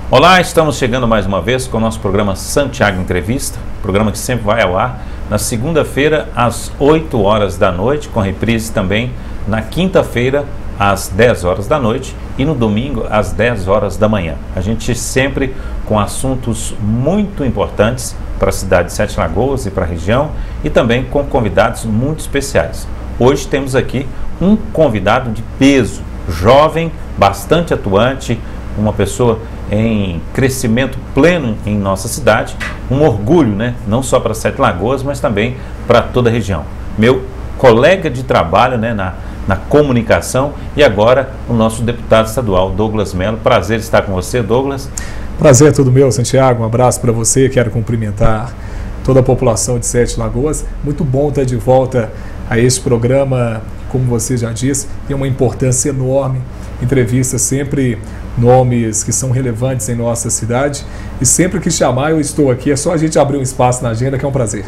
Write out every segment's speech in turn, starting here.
Olá, estamos chegando mais uma vez com o nosso programa Santiago Entrevista, programa que sempre vai ao ar na segunda-feira às 8 horas da noite, com reprise também na quinta-feira às 10 horas da noite e no domingo às 10 horas da manhã. A gente sempre com assuntos muito importantes para a cidade de Sete Lagoas e para a região e também com convidados muito especiais. Hoje temos aqui um convidado de peso, jovem, bastante atuante, uma pessoa em crescimento pleno em nossa cidade, um orgulho, né? Não só para Sete Lagoas, mas também para toda a região. Meu colega de trabalho, né, na comunicação e agora o nosso deputado estadual, Douglas Mello. Prazer estar com você, Douglas. Prazer é todo meu, Santiago. Um abraço para você. Quero cumprimentar toda a população de Sete Lagoas. Muito bom estar de volta a este programa, como você já disse, tem uma importância enorme. Entrevista sempre nomes que são relevantes em nossa cidade e sempre que chamar eu estou aqui, é só a gente abrir um espaço na agenda que é um prazer.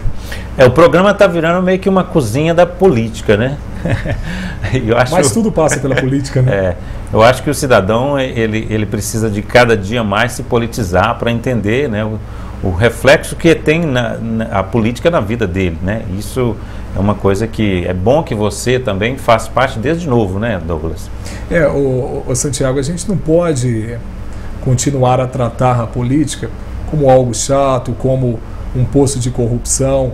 O programa está virando meio que uma cozinha da política, né? Mas tudo passa pela política, né? Eu acho que o cidadão ele precisa de cada dia mais se politizar para entender, né, o reflexo que tem a política na vida dele, né? Isso é uma coisa que é bom que você também faça parte desde novo, né, Douglas? O Santiago, a gente não pode continuar a tratar a política como algo chato, como um poço de corrupção.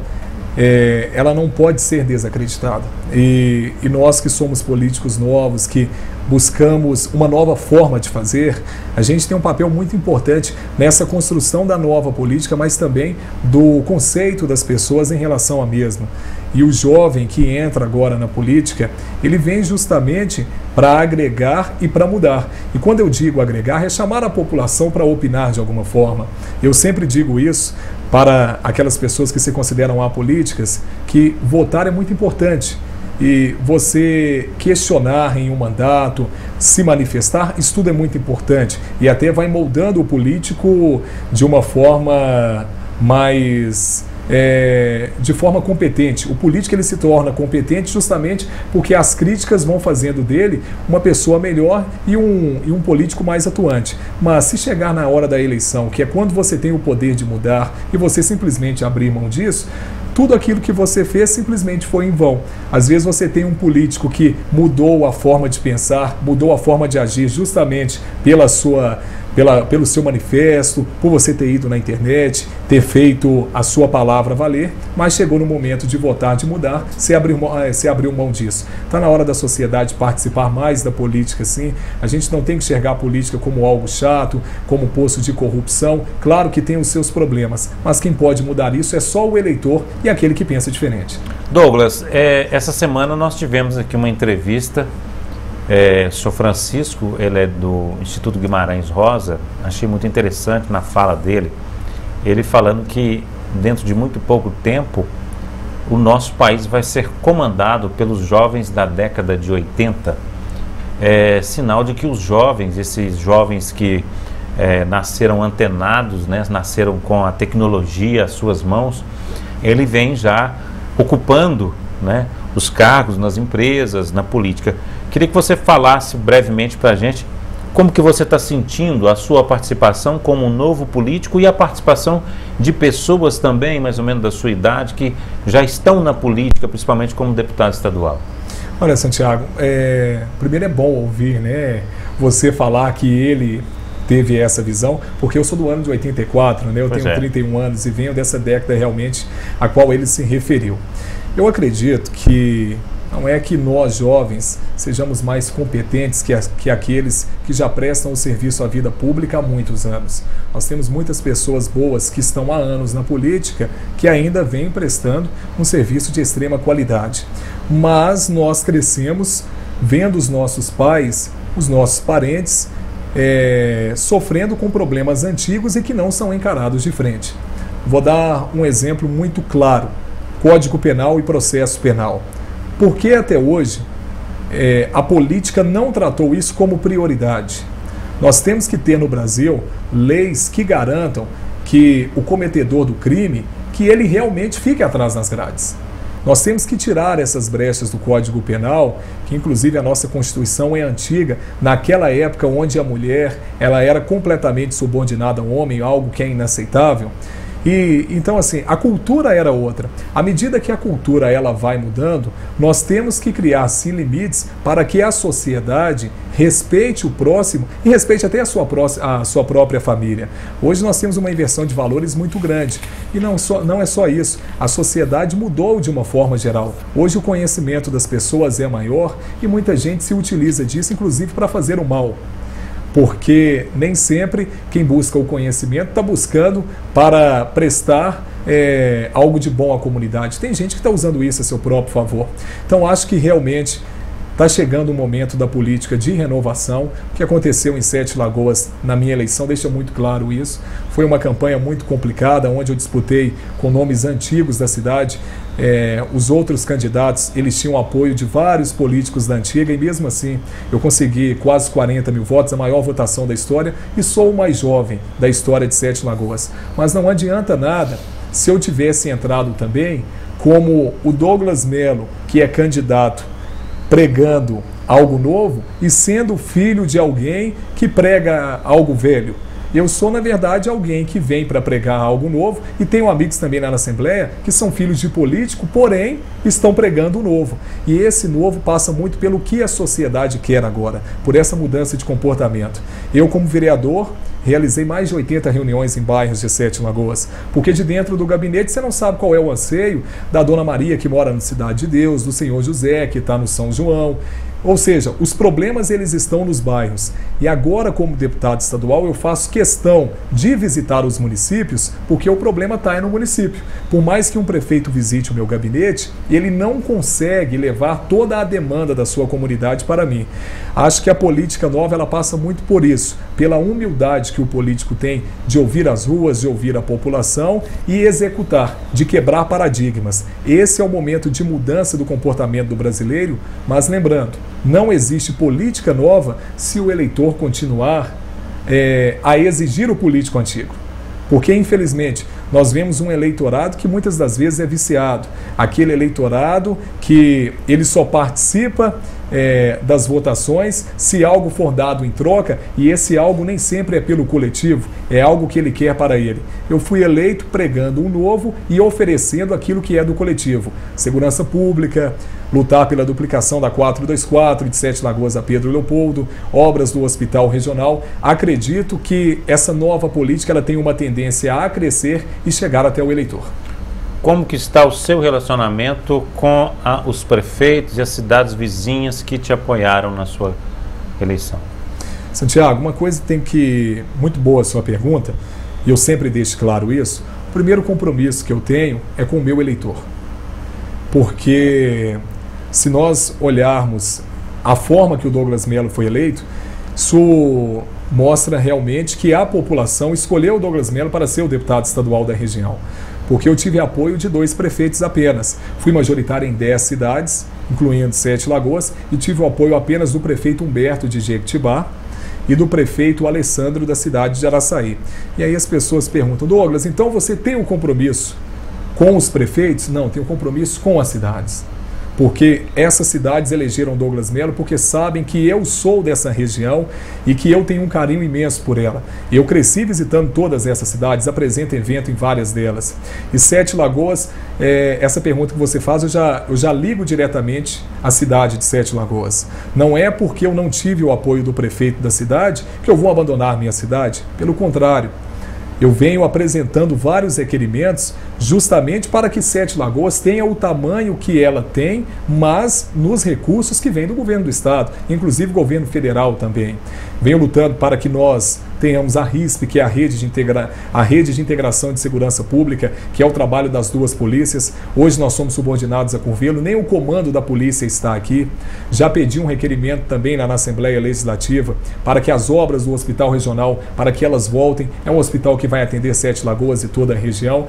Ela não pode ser desacreditada. E nós que somos políticos novos, que buscamos uma nova forma de fazer, a gente tem um papel muito importante nessa construção da nova política, mas também do conceito das pessoas em relação à mesma. E o jovem que entra agora na política, ele vem justamente para agregar e para mudar. E quando eu digo agregar, é chamar a população para opinar de alguma forma. Eu sempre digo isso para aquelas pessoas que se consideram apolíticas, que votar é muito importante. E você questionar em um mandato, se manifestar, isso tudo é muito importante. E até vai moldando o político de uma forma mais... de forma competente. O político ele se torna competente justamente porque as críticas vão fazendo dele uma pessoa melhor e um político mais atuante. Mas se chegar na hora da eleição, que é quando você tem o poder de mudar e você simplesmente abrir mão disso, tudo aquilo que você fez simplesmente foi em vão. Às vezes você tem um político que mudou a forma de pensar, mudou a forma de agir justamente pelo seu manifesto, por você ter ido na internet, ter feito a sua palavra valer, mas chegou no momento de votar, de mudar, você abriu mão disso. Está na hora da sociedade participar mais da política, sim. A gente não tem que enxergar a política como algo chato, como um poço de corrupção. Claro que tem os seus problemas, mas quem pode mudar isso é só o eleitor e aquele que pensa diferente. Douglas, essa semana nós tivemos aqui uma entrevista. O senhor Francisco, ele é do Instituto Guimarães Rosa. Achei muito interessante na fala dele, ele falando que dentro de muito pouco tempo o nosso país vai ser comandado pelos jovens da década de 80. Sinal de que os jovens, esses jovens que nasceram antenados, né, nasceram com a tecnologia às suas mãos, ele vem já ocupando, né, os cargos nas empresas, na política. Queria que você falasse brevemente para a gente como que você está sentindo a sua participação como um novo político e a participação de pessoas também, mais ou menos da sua idade, que já estão na política, principalmente como deputado estadual. Olha, Santiago, primeiro é bom ouvir, né, você falar que ele teve essa visão, porque eu sou do ano de 84, né, eu tenho 31 anos e venho dessa década realmente a qual ele se referiu. Eu acredito que não é que nós, jovens, sejamos mais competentes que aqueles que já prestam o serviço à vida pública há muitos anos. Nós temos muitas pessoas boas que estão há anos na política que ainda vêm prestando um serviço de extrema qualidade. Mas nós crescemos vendo os nossos pais, os nossos parentes, sofrendo com problemas antigos e que não são encarados de frente. Vou dar um exemplo muito claro: Código Penal e Processo Penal. Por que até hoje a política não tratou isso como prioridade? Nós temos que ter no Brasil leis que garantam que o cometedor do crime, que ele realmente fique atrás das grades. Nós temos que tirar essas brechas do Código Penal, que inclusive a nossa Constituição é antiga, naquela época onde a mulher ela era completamente subordinada ao homem, algo que é inaceitável. E então assim, a cultura era outra. À medida que a cultura ela vai mudando, nós temos que criar sim limites para que a sociedade respeite o próximo e respeite até a sua própria família. Hoje nós temos uma inversão de valores muito grande. E não é só isso. A sociedade mudou de uma forma geral. Hoje o conhecimento das pessoas é maior e muita gente se utiliza disso, inclusive para fazer o mal. Porque nem sempre quem busca o conhecimento está buscando para prestar algo de bom à comunidade. Tem gente que está usando isso a seu próprio favor. Então acho que realmente está chegando o momento da política de renovação. O que aconteceu em Sete Lagoas na minha eleição deixa muito claro isso. Foi uma campanha muito complicada, onde eu disputei com nomes antigos da cidade. Os outros candidatos, eles tinham apoio de vários políticos da antiga e mesmo assim eu consegui quase 40 mil votos, a maior votação da história, e sou o mais jovem da história de Sete Lagoas. Mas não adianta nada se eu tivesse entrado também como o Douglas Melo, que é candidato pregando algo novo e sendo filho de alguém que prega algo velho. Eu sou, na verdade, alguém que vem para pregar algo novo e tenho amigos também lá na Assembleia que são filhos de político, porém estão pregando o novo. E esse novo passa muito pelo que a sociedade quer agora, por essa mudança de comportamento. Eu, como vereador, realizei mais de 80 reuniões em bairros de Sete Lagoas, porque de dentro do gabinete você não sabe qual é o anseio da Dona Maria, que mora na Cidade de Deus, do Senhor José, que está no São João. Ou seja, os problemas eles estão nos bairros. E agora, como deputado estadual, eu faço questão de visitar os municípios, porque o problema está no município. Por mais que um prefeito visite o meu gabinete, ele não consegue levar toda a demanda da sua comunidade para mim. Acho que a política nova ela passa muito por isso, pela humildade que o político tem de ouvir as ruas, de ouvir a população e executar, de quebrar paradigmas. Esse é o momento de mudança do comportamento do brasileiro, mas lembrando, não existe política nova se o eleitor continuar a exigir o político antigo. Porque, infelizmente, nós vemos um eleitorado que muitas das vezes é viciado. Aquele eleitorado que ele só participa das votações se algo for dado em troca, e esse algo nem sempre é pelo coletivo, é algo que ele quer para ele. Eu fui eleito pregando um novo e oferecendo aquilo que é do coletivo. Segurança pública, lutar pela duplicação da 424 de Sete Lagoas a Pedro Leopoldo, obras do Hospital Regional. Acredito que essa nova política ela tem uma tendência a crescer e chegar até o eleitor. Como que está o seu relacionamento com os prefeitos e as cidades vizinhas que te apoiaram na sua eleição? Santiago, uma coisa muito boa a sua pergunta, e eu sempre deixo claro isso. O primeiro compromisso que eu tenho é com o meu eleitor. Porque se nós olharmos a forma que o Douglas Melo foi eleito, isso mostra realmente que a população escolheu o Douglas Melo para ser o deputado estadual da região. Porque eu tive apoio de 2 prefeitos apenas. Fui majoritário em 10 cidades, incluindo Sete Lagoas, e tive o apoio apenas do prefeito Humberto de Jequitibá e do prefeito Alessandro da cidade de Araçaí. E aí as pessoas perguntam: Douglas, então você tem um compromisso com os prefeitos? Não, tenho um compromisso com as cidades. Porque essas cidades elegeram Douglas Melo porque sabem que eu sou dessa região e que eu tenho um carinho imenso por ela. Eu cresci visitando todas essas cidades, apresento evento em várias delas. E Sete Lagoas, essa pergunta que você faz, eu já ligo diretamente à cidade de Sete Lagoas. Não é porque eu não tive o apoio do prefeito da cidade que eu vou abandonar minha cidade. Pelo contrário. Eu venho apresentando vários requerimentos justamente para que Sete Lagoas tenha o tamanho que ela tem, mas nos recursos que vêm do governo do estado, inclusive governo federal também. Venho lutando para que nós tenhamos a RISP, que é a rede de integração de segurança pública, que é o trabalho das 2 polícias. Hoje nós somos subordinados a Curvelo, nem o comando da polícia está aqui. Já pedi um requerimento também na Assembleia Legislativa para que as obras do Hospital Regional, para que elas voltem. É um hospital que vai atender Sete Lagoas e toda a região.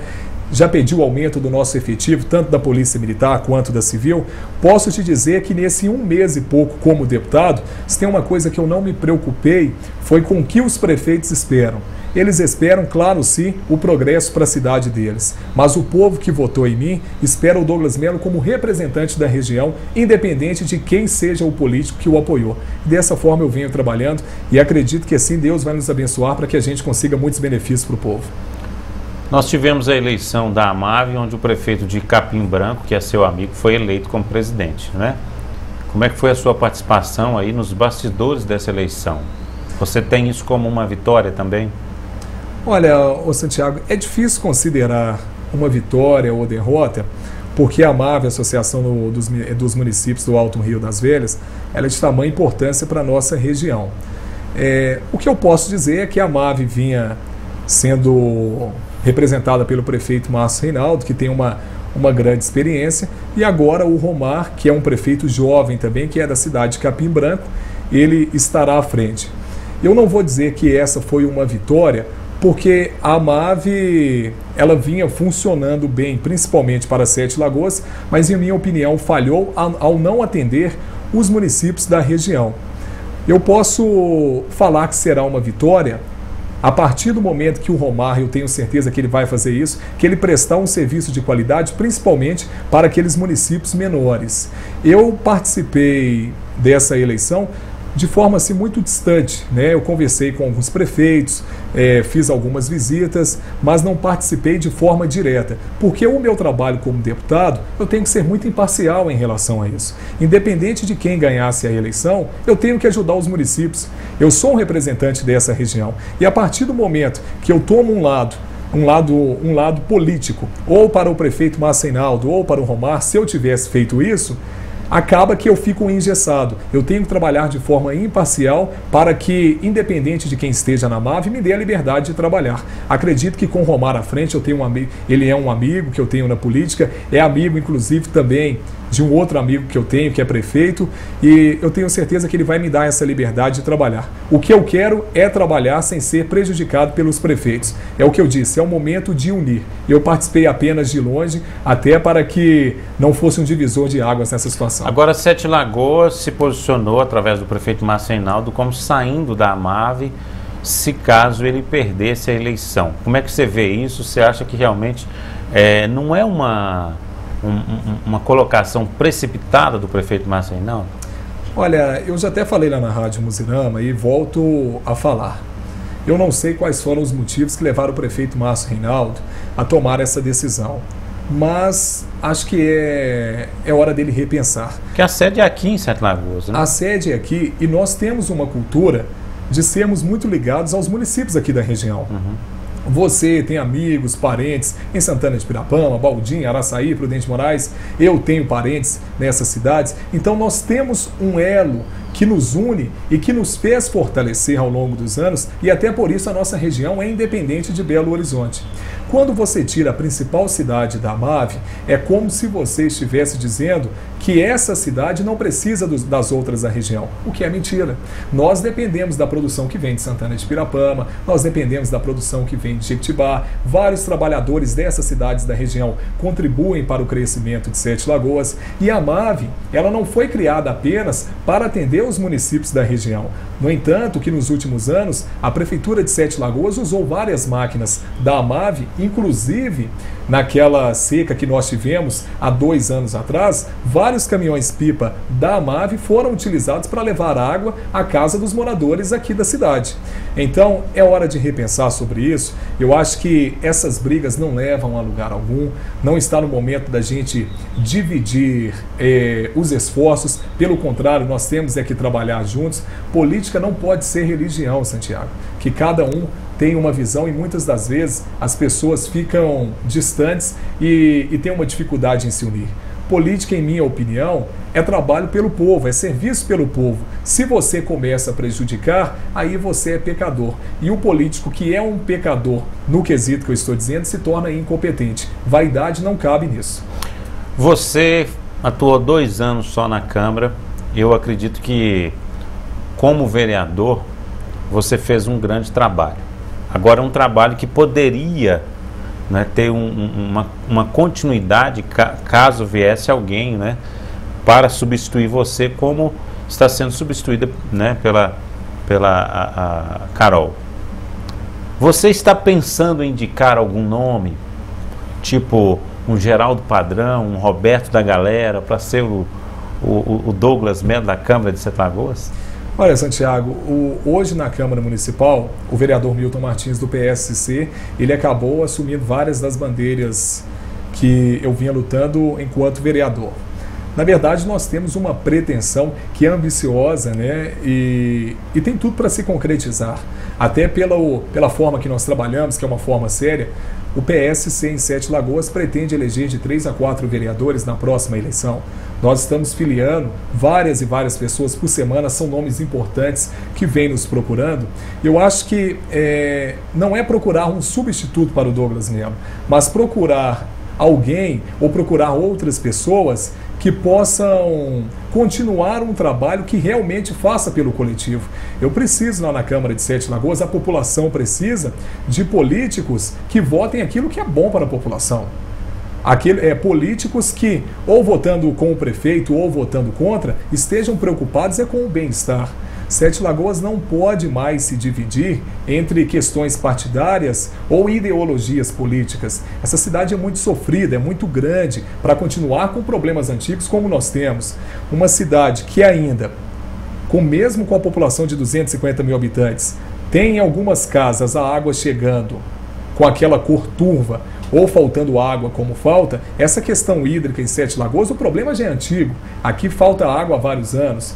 Já pedi o aumento do nosso efetivo, tanto da Polícia Militar quanto da Civil. Posso te dizer que nesse 1 mês e pouco como deputado, se tem uma coisa que eu não me preocupei, foi com o que os prefeitos esperam. Eles esperam, claro sim, o progresso para a cidade deles. Mas o povo que votou em mim espera o Douglas Mello como representante da região, independente de quem seja o político que o apoiou. Dessa forma eu venho trabalhando e acredito que assim Deus vai nos abençoar para que a gente consiga muitos benefícios para o povo. Nós tivemos a eleição da AMAV, onde o prefeito de Capim Branco, que é seu amigo, foi eleito como presidente, né? Como é que foi a sua participação aí nos bastidores dessa eleição? Você tem isso como uma vitória também? Olha, ô Santiago, é difícil considerar uma vitória ou derrota, porque a AMAV, a Associação dos Municípios do Alto Rio das Velhas, ela é de tamanha importância para a nossa região. O que eu posso dizer é que a AMAV vinha sendo representada pelo prefeito Márcio Reinaldo, que tem uma grande experiência, e agora o Romar, que é um prefeito jovem também, que é da cidade de Capim Branco, ele estará à frente. Eu não vou dizer que essa foi uma vitória, porque a AMAV ela vinha funcionando bem, principalmente para Sete Lagoas, mas em minha opinião falhou ao não atender os municípios da região. Eu posso falar que será uma vitória a partir do momento que o Romar, eu tenho certeza que ele vai fazer isso, que ele prestar um serviço de qualidade, principalmente para aqueles municípios menores. Eu participei dessa eleição de forma assim muito distante, né? Eu conversei com alguns prefeitos, fiz algumas visitas, mas não participei de forma direta, porque o meu trabalho como deputado, eu tenho que ser muito imparcial em relação a isso. Independente de quem ganhasse a eleição, eu tenho que ajudar os municípios. Eu sou um representante dessa região e a partir do momento que eu tomo um lado político, ou para o prefeito Márcio Reinaldo, ou para o Romar, se eu tivesse feito isso, acaba que eu fico engessado. Eu tenho que trabalhar de forma imparcial para que, independente de quem esteja na AMAV, me dê a liberdade de trabalhar. Acredito que com o Romar à frente, eu tenho um amigo, ele é um amigo que eu tenho na política, é amigo, inclusive, também de um outro amigo que eu tenho, que é prefeito, e eu tenho certeza que ele vai me dar essa liberdade de trabalhar. O que eu quero é trabalhar sem ser prejudicado pelos prefeitos. É o que eu disse, é o momento de unir. Eu participei apenas de longe, até para que não fosse um divisor de águas nessa situação. Agora, Sete Lagoas se posicionou, através do prefeito Márcio Reinaldo, como saindo da AMAV, se caso ele perdesse a eleição. Como é que você vê isso? Você acha que realmente não é uma colocação precipitada do prefeito Márcio Reinaldo? Olha, eu já até falei lá na Rádio Muzirama e volto a falar. Eu não sei quais foram os motivos que levaram o prefeito Márcio Reinaldo a tomar essa decisão, mas acho que é hora dele repensar. Porque a sede é aqui em Sete Lagoas, né? A sede é aqui e nós temos uma cultura de sermos muito ligados aos municípios aqui da região. Você tem amigos, parentes em Santana de Pirapama, Baldim, Araçaí, Prudente Moraes. Eu tenho parentes nessas cidades. Então nós temos um elo que nos une e que nos fez fortalecer ao longo dos anos, e até por isso a nossa região é independente de Belo Horizonte. Quando você tira a principal cidade da AMAV, é como se você estivesse dizendo que essa cidade não precisa das outras da região, o que é mentira. Nós dependemos da produção que vem de Santana de Pirapama, nós dependemos da produção que vem de Jequitibá, vários trabalhadores dessas cidades da região contribuem para o crescimento de Sete Lagoas, e a AMAV, ela não foi criada apenas para atender os municípios da região. No entanto, que nos últimos anos, a Prefeitura de Sete Lagoas usou várias máquinas da AMAV, inclusive naquela seca que nós tivemos há 2 anos atrás, vários caminhões-pipa da AMAV foram utilizados para levar água à casa dos moradores aqui da cidade. Então, é hora de repensar sobre isso. Eu acho que essas brigas não levam a lugar algum, não está no momento da gente dividir os esforços, pelo contrário, nós temos que trabalhar juntos. Política não pode ser religião, Santiago, que cada um tem uma visão e muitas das vezes as pessoas ficam distantes e têm uma dificuldade em se unir. Política, em minha opinião, é trabalho pelo povo, é serviço pelo povo. Se você começa a prejudicar, aí você é pecador. E o político que é um pecador, no quesito que eu estou dizendo, se torna incompetente. Vaidade não cabe nisso. Você atuou 2 anos só na Câmara. Eu acredito que, como vereador, você fez um grande trabalho. Agora, um trabalho que poderia, né, ter uma continuidade caso viesse alguém, né, para substituir você, como está sendo substituída, né, pela Carol. Você está pensando em indicar algum nome, tipo um Geraldo Padrão, um Roberto da Galera, para ser o Douglas Melo da Câmara de Sete Lagoas? Olha, Santiago, hoje na Câmara Municipal, o vereador Milton Martins do PSC, ele acabou assumindo várias das bandeiras que eu vinha lutando enquanto vereador. Na verdade, nós temos uma pretensão que é ambiciosa, né? E tem tudo para se concretizar. Até pela forma que nós trabalhamos, que é uma forma séria, o PSC em Sete Lagoas pretende eleger de 3 a 4 vereadores na próxima eleição. Nós estamos filiando várias e várias pessoas por semana, são nomes importantes que vêm nos procurando. Eu acho que não é procurar um substituto para o Douglas Melo, mas procurar alguém ou procurar outras pessoas que possam continuar um trabalho que realmente faça pelo coletivo. Eu preciso lá na Câmara de Sete Lagoas, a população precisa de políticos que votem aquilo que é bom para a população. Políticos que, ou votando com o prefeito ou votando contra, estejam preocupados com o bem-estar. Sete Lagoas não pode mais se dividir entre questões partidárias ou ideologias políticas. Essa cidade é muito sofrida, é muito grande para continuar com problemas antigos como nós temos. Uma cidade que ainda, mesmo com a população de 250 mil habitantes, tem em algumas casas a água chegando com aquela cor turva ou faltando água como falta. Essa questão hídrica em Sete Lagoas, o problema já é antigo. Aqui falta água há vários anos.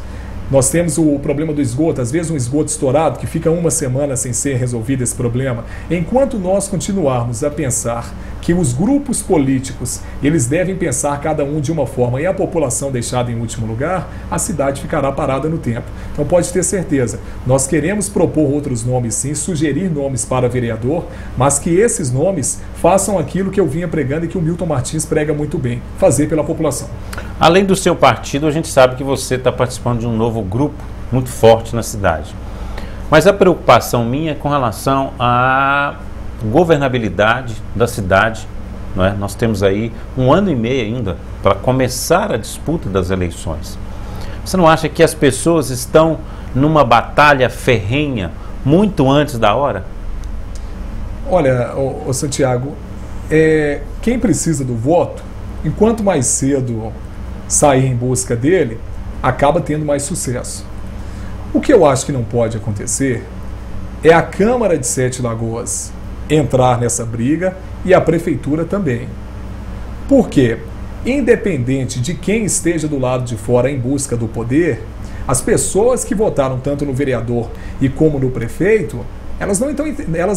Nós temos o problema do esgoto, às vezes um esgoto estourado que fica uma semana sem ser resolvido esse problema. Enquanto nós continuarmos a pensar que os grupos políticos, eles devem pensar cada um de uma forma e a população deixada em último lugar, a cidade ficará parada no tempo. Então pode ter certeza, nós queremos propor outros nomes sim, sugerir nomes para vereador, mas que esses nomes façam aquilo que eu vinha pregando e que o Milton Martins prega muito bem, fazer pela população. Além do seu partido, a gente sabe que você está participando de um novo grupo muito forte na cidade. Mas a preocupação minha é com relação à governabilidade da cidade, não é? Nós temos aí 1 ano e meio ainda para começar a disputa das eleições. Você não acha que as pessoas estão numa batalha ferrenha muito antes da hora? Olha, Santiago, quem precisa do voto, enquanto mais cedo sair em busca dele, acaba tendo mais sucesso. O que eu acho que não pode acontecer é a Câmara de Sete Lagoas entrar nessa briga e a Prefeitura também. Por quê? Independente de quem esteja do lado de fora em busca do poder, as pessoas que votaram tanto no vereador e como no prefeito, elas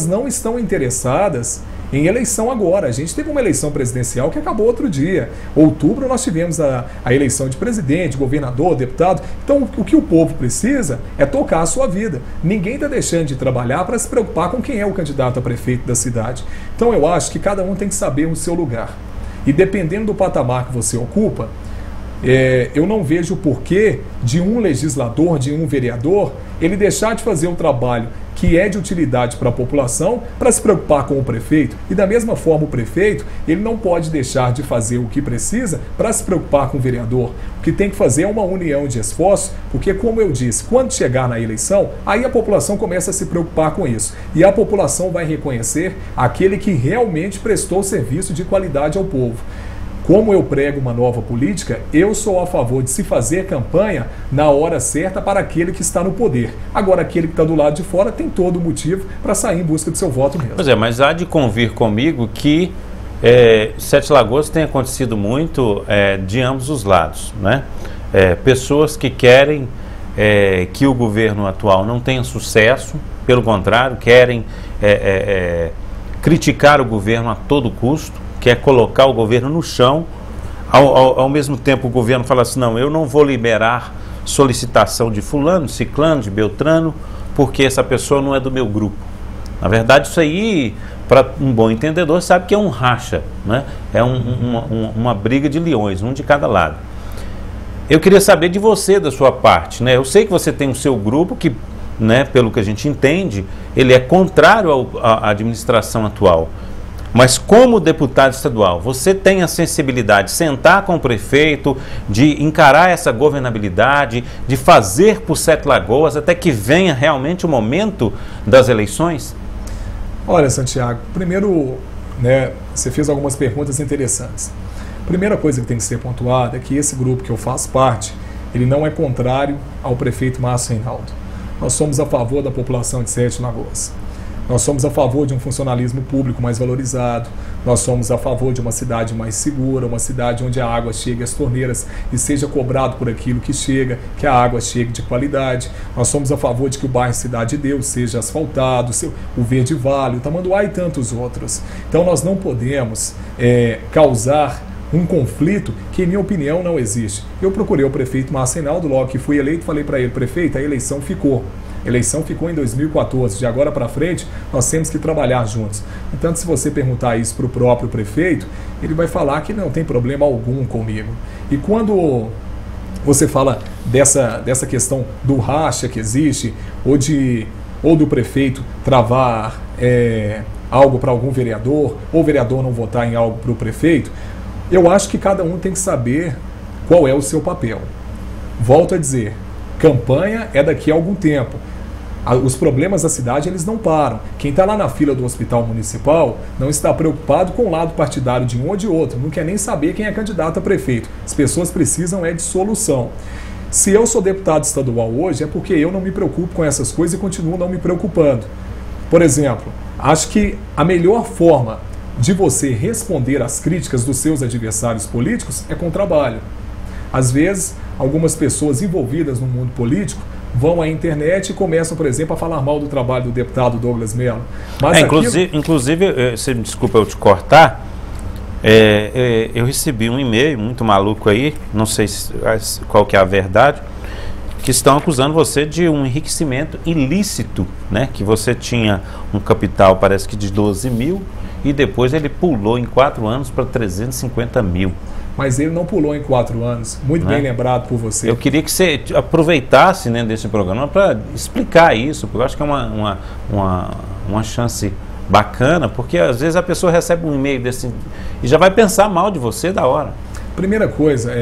não estão interessadas em eleição agora. A gente teve uma eleição presidencial que acabou outro dia. Em outubro nós tivemos a eleição de presidente, governador, deputado. Então o que o povo precisa é tocar a sua vida. Ninguém está deixando de trabalhar para se preocupar com quem é o candidato a prefeito da cidade. Então eu acho que cada um tem que saber o seu lugar. E dependendo do patamar que você ocupa, eu não vejo o porquê de um legislador, de um vereador, ele deixar de fazer um trabalho que é de utilidade para a população para se preocupar com o prefeito. E da mesma forma o prefeito, ele não pode deixar de fazer o que precisa para se preocupar com o vereador. O que tem que fazer é uma união de esforços, porque como eu disse, quando chegar na eleição, aí a população começa a se preocupar com isso. E a população vai reconhecer aquele que realmente prestou serviço de qualidade ao povo. Como eu prego uma nova política, eu sou a favor de se fazer campanha na hora certa para aquele que está no poder. Agora, aquele que está do lado de fora tem todo o motivo para sair em busca do seu voto mesmo. Pois é, mas há de convir comigo que Sete Lagoas tem acontecido muito de ambos os lados, né? Pessoas que querem que o governo atual não tenha sucesso, pelo contrário, querem criticar o governo a todo custo, quer colocar o governo no chão. Ao mesmo tempo o governo fala assim, não, eu não vou liberar solicitação de fulano, ciclano, de beltrano, porque essa pessoa não é do meu grupo. Na verdade, isso aí, para um bom entendedor, sabe que é um racha, né? É uma briga de leões, um de cada lado. Eu queria saber de você, da sua parte, né? Eu sei que você tem o seu grupo que, né, pelo que a gente entende, ele é contrário à administração atual. Mas como deputado estadual, você tem a sensibilidade de sentar com o prefeito, de encarar essa governabilidade, de fazer por Sete Lagoas até que venha realmente o momento das eleições? Olha, Santiago, primeiro, né, você fez algumas perguntas interessantes. Primeira coisa que tem que ser pontuada é que esse grupo que eu faço parte, ele não é contrário ao prefeito Márcio Reinaldo. Nós somos a favor da população de Sete Lagoas. Nós somos a favor de um funcionalismo público mais valorizado, nós somos a favor de uma cidade mais segura, uma cidade onde a água chegue às torneiras e seja cobrado por aquilo que chega, que a água chegue de qualidade. Nós somos a favor de que o bairro Cidade de Deus seja asfaltado, o Verde Vale, o Tamanduá e tantos outros. Então nós não podemos causar um conflito que, em minha opinião, não existe. Eu procurei o prefeito Márcio Reinaldo, logo que fui eleito, falei para ele: prefeito, a eleição ficou. A eleição ficou em 2014, de agora para frente nós temos que trabalhar juntos. Então, se você perguntar isso para o próprio prefeito, ele vai falar que não tem problema algum comigo. E quando você fala dessa questão do racha que existe, ou do prefeito travar algo para algum vereador, ou o vereador não votar em algo para o prefeito, eu acho que cada um tem que saber qual é o seu papel. Volto a dizer, campanha é daqui a algum tempo. Os problemas da cidade, eles não param. Quem está lá na fila do hospital municipal não está preocupado com o lado partidário de um ou de outro, não quer nem saber quem é candidato a prefeito. As pessoas precisam de solução. Se eu sou deputado estadual hoje, é porque eu não me preocupo com essas coisas e continuo não me preocupando. Por exemplo, acho que a melhor forma de você responder às críticas dos seus adversários políticos é com trabalho. Às vezes, algumas pessoas envolvidas no mundo político vão à internet e começam, por exemplo, a falar mal do trabalho do deputado Douglas Mello. Mas inclusive, você me desculpa eu te cortar, eu recebi um e-mail muito maluco aí, não sei qual que é a verdade, que estão acusando você de um enriquecimento ilícito, né? Que você tinha um capital, parece que de 12 mil, e depois ele pulou em 4 anos para 350 mil. Mas ele não pulou em 4 anos, muito bem lembrado por você. Eu queria que você aproveitasse, né, desse programa para explicar isso, porque eu acho que é uma chance bacana, porque às vezes a pessoa recebe um e-mail desse e já vai pensar mal de você da hora. Primeira coisa,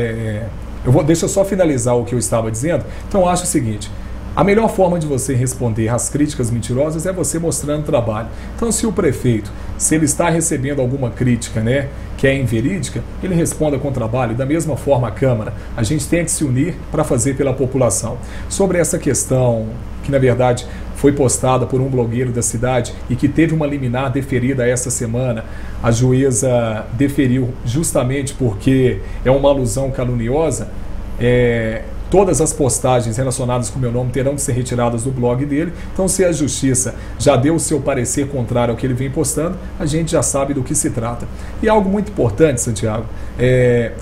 deixa eu só finalizar o que eu estava dizendo. Então eu acho o seguinte: a melhor forma de você responder às críticas mentirosas é você mostrando trabalho. Então, se o prefeito, se ele está recebendo alguma crítica, né, que é inverídica, ele responda com trabalho. Da mesma forma, a Câmara, a gente tem que se unir para fazer pela população. Sobre essa questão, que na verdade foi postada por um blogueiro da cidade e que teve uma liminar deferida essa semana, a juíza deferiu justamente porque é uma alusão caluniosa. Todas as postagens relacionadas com o meu nome terão de ser retiradas do blog dele. Então, se a justiça já deu o seu parecer contrário ao que ele vem postando, a gente já sabe do que se trata. E algo muito importante, Santiago,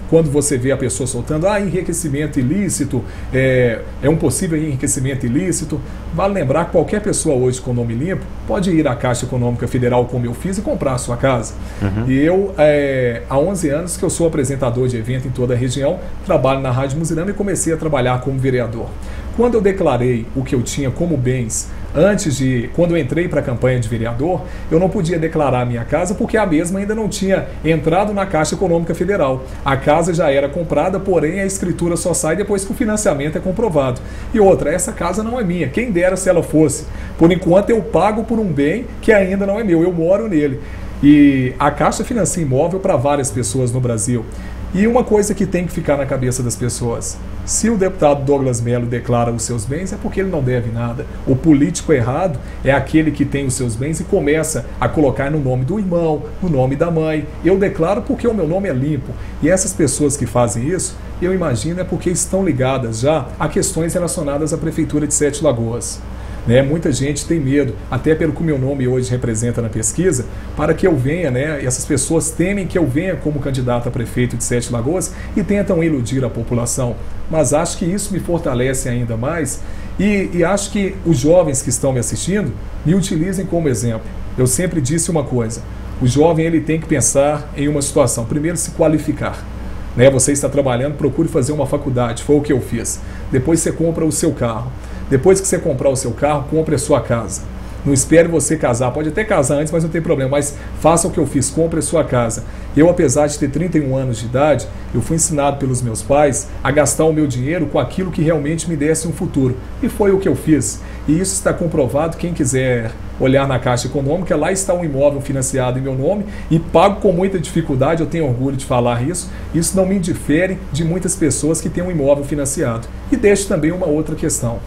quando você vê a pessoa soltando enriquecimento ilícito, é um possível enriquecimento ilícito, vale lembrar que qualquer pessoa hoje com nome limpo pode ir à Caixa Econômica Federal, como eu fiz, e comprar a sua casa. E eu, há 11 anos que eu sou apresentador de evento em toda a região, trabalho na Rádio Muzirama e comecei a trabalhar como vereador. Quando eu declarei o que eu tinha como bens, quando eu entrei para a campanha de vereador, eu não podia declarar a minha casa porque a mesma ainda não tinha entrado na Caixa Econômica Federal. A casa já era comprada, porém a escritura só sai depois que o financiamento é comprovado. E outra, essa casa não é minha, quem dera se ela fosse. Por enquanto eu pago por um bem que ainda não é meu, eu moro nele. E a Caixa financia imóvel para várias pessoas no Brasil. E uma coisa que tem que ficar na cabeça das pessoas: se o deputado Douglas Mello declara os seus bens, é porque ele não deve nada. O político errado é aquele que tem os seus bens e começa a colocar no nome do irmão, no nome da mãe. Eu declaro porque o meu nome é limpo. E essas pessoas que fazem isso, eu imagino, é porque estão ligadas já a questões relacionadas à Prefeitura de Sete Lagoas. Muita gente tem medo, até pelo que o meu nome hoje representa na pesquisa, para que eu venha, essas pessoas temem que eu venha como candidato a prefeito de Sete Lagoas e tentam iludir a população. Mas acho que isso me fortalece ainda mais e acho que os jovens que estão me assistindo me utilizem como exemplo. Eu sempre disse uma coisa: o jovem ele tem que pensar em uma situação, primeiro se qualificar. Você está trabalhando, procure fazer uma faculdade, foi o que eu fiz. Depois você compra o seu carro. Depois que você comprar o seu carro, compre a sua casa. Não espere você casar, pode até casar antes, mas não tem problema, mas faça o que eu fiz, compre a sua casa. Eu, apesar de ter 31 anos de idade, eu fui ensinado pelos meus pais a gastar o meu dinheiro com aquilo que realmente me desse um futuro. E foi o que eu fiz. E isso está comprovado, quem quiser olhar na Caixa Econômica, lá está um imóvel financiado em meu nome e pago com muita dificuldade, eu tenho orgulho de falar isso. Isso não me indifere de muitas pessoas que têm um imóvel financiado. E deixo também uma outra questão.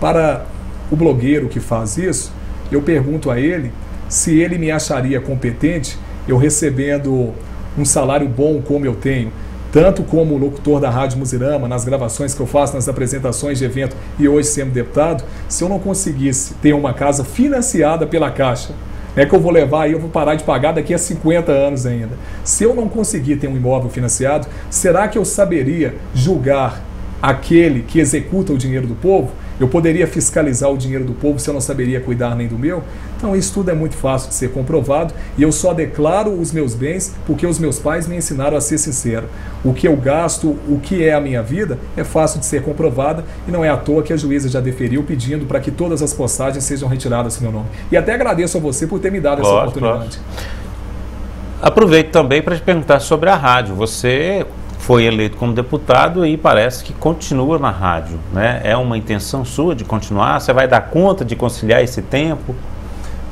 Para o blogueiro que faz isso, eu pergunto a ele se ele me acharia competente eu recebendo um salário bom como eu tenho, tanto como locutor da Rádio Muzirama, nas gravações que eu faço, nas apresentações de evento e hoje sendo deputado, se eu não conseguisse ter uma casa financiada pela Caixa, que eu vou levar aí, eu vou parar de pagar daqui a 50 anos ainda. Se eu não conseguir ter um imóvel financiado, será que eu saberia julgar aquele que executa o dinheiro do povo? Eu poderia fiscalizar o dinheiro do povo se eu não saberia cuidar nem do meu? Então isso tudo é muito fácil de ser comprovado e eu só declaro os meus bens porque os meus pais me ensinaram a ser sincero. O que eu gasto, o que é a minha vida, é fácil de ser comprovada e não é à toa que a juíza já deferiu pedindo para que todas as postagens sejam retiradas do meu nome. E até agradeço a você por ter me dado essa oportunidade. Aproveito também para te perguntar sobre a rádio. Você foi eleito como deputado e parece que continua na rádio, né? É uma intenção sua de continuar? Você vai dar conta de conciliar esse tempo?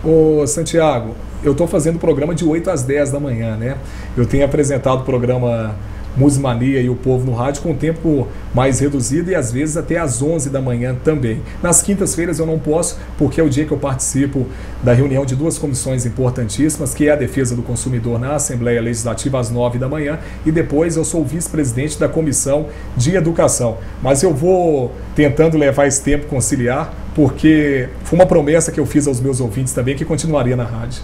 Ô Santiago, eu estou fazendo o programa de 8 às 10 da manhã, né? Eu tenho apresentado o programa Muzimania e o Povo no rádio com um tempo mais reduzido e às vezes até às 11 da manhã também. Nas quintas-feiras eu não posso porque é o dia que eu participo da reunião de duas comissões importantíssimas, que é a defesa do consumidor na Assembleia Legislativa às 9 da manhã e depois eu sou o vice-presidente da Comissão de Educação. Mas eu vou tentando levar esse tempo conciliar porque foi uma promessa que eu fiz aos meus ouvintes também que continuaria na rádio.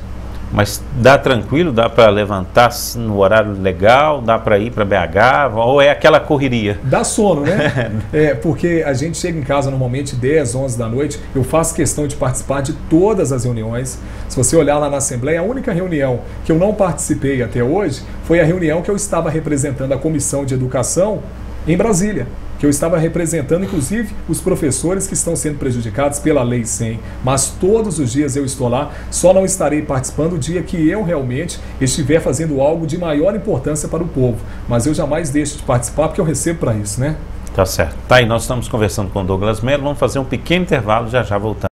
Mas dá tranquilo? Dá para levantar no horário legal? Dá para ir para BH? Ou é aquela correria? Dá sono, né? Porque a gente chega em casa normalmente 10, 11 da noite. Eu faço questão de participar de todas as reuniões. Se você olhar lá na Assembleia, a única reunião que eu não participei até hoje foi a reunião que eu estava representando a Comissão de Educação em Brasília, que eu estava representando, inclusive, os professores que estão sendo prejudicados pela Lei 100. Mas todos os dias eu estou lá, só não estarei participando o dia que eu realmente estiver fazendo algo de maior importância para o povo. Mas eu jamais deixo de participar porque eu recebo para isso, né? Tá certo. Tá aí, nós estamos conversando com o Douglas Mello, vamos fazer um pequeno intervalo, já já voltamos.